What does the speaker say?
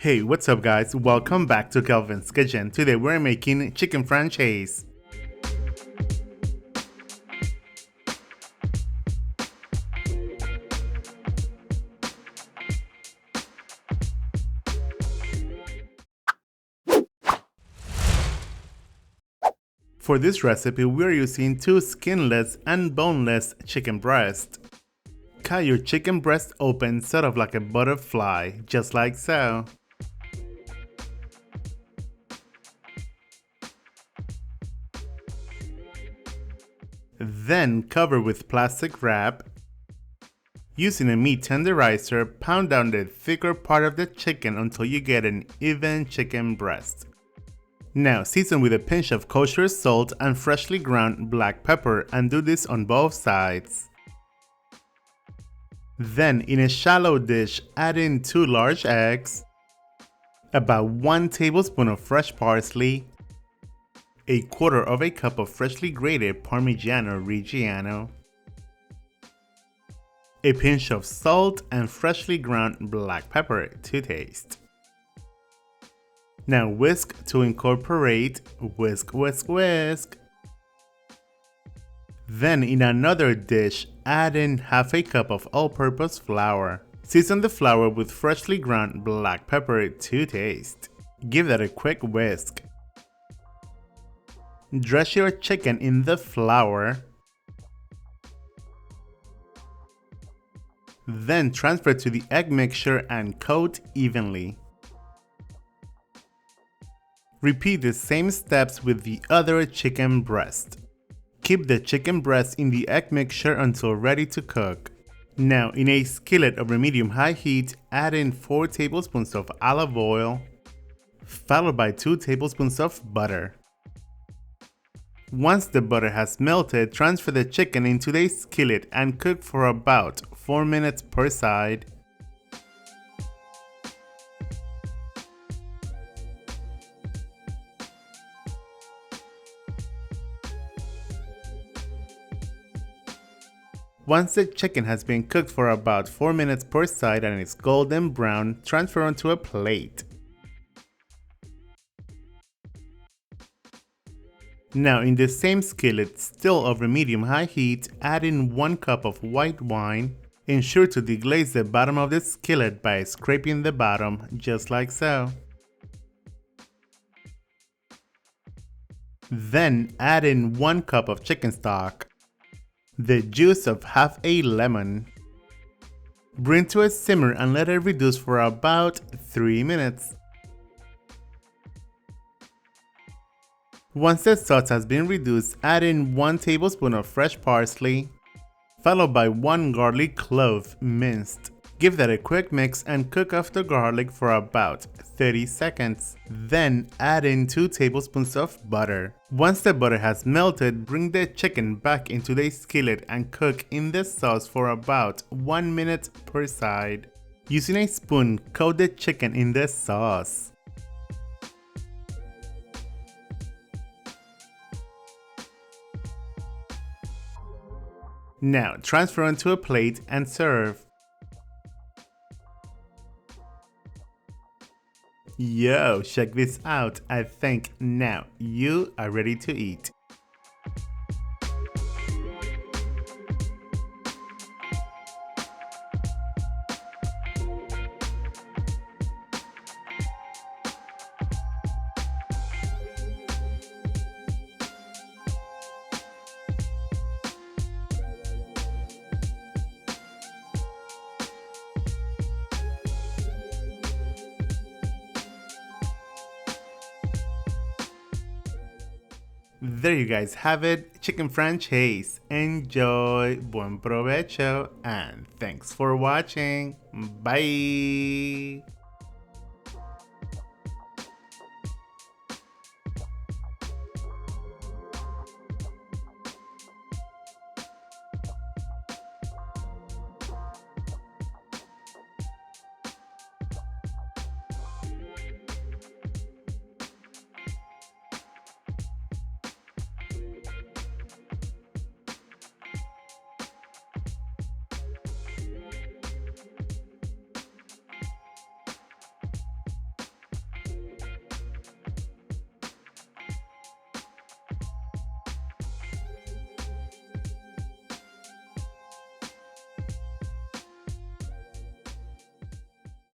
Hey, what's up guys? Welcome back to Kelvin's Kitchen. Today we're making chicken francaise. For this recipe, we're using 2 skinless and boneless chicken breasts. Cut your chicken breast open sort of like a butterfly, just like so. Then cover with plastic wrap. Using a meat tenderizer, pound down the thicker part of the chicken until you get an even chicken breast. Now season with a pinch of kosher salt and freshly ground black pepper and do this on both sides. Then in a shallow dish, add in 2 large eggs, about 1 tablespoon of fresh parsley, a quarter of a cup of freshly grated Parmigiano Reggiano, a pinch of salt and freshly ground black pepper to taste. Now whisk to incorporate, whisk. Then in another dish, add in half a cup of all-purpose flour. Season the flour with freshly ground black pepper to taste. Give that a quick whisk. Dredge your chicken in the flour. Then transfer to the egg mixture and coat evenly. Repeat the same steps with the other chicken breast. Keep the chicken breast in the egg mixture until ready to cook. Now in a skillet over medium-high heat, add in 4 tablespoons of olive oil, followed by 2 tablespoons of butter. Once the butter has melted, transfer the chicken into the skillet and cook for about 4 minutes per side. Once the chicken has been cooked for about 4 minutes per side and is golden brown, transfer onto a plate. Now in the same skillet, still over medium-high heat, add in 1 cup of white wine. Ensure to deglaze the bottom of the skillet by scraping the bottom, just like so. Then add in 1 cup of chicken stock, the juice of half a lemon. Bring to a simmer and let it reduce for about 3 minutes. Once the sauce has been reduced, add in 1 tablespoon of fresh parsley, followed by 1 garlic clove minced. Give that a quick mix and cook off the garlic for about 30 seconds. Then add in 2 tablespoons of butter. Once the butter has melted, bring the chicken back into the skillet and cook in the sauce for about 1 minute per side. Using a spoon, coat the chicken in the sauce. Now transfer onto a plate and serve. Yo, check this out. I think now you are ready to eat. There you guys have it, chicken francaise. Enjoy, buen provecho, and thanks for watching. Bye!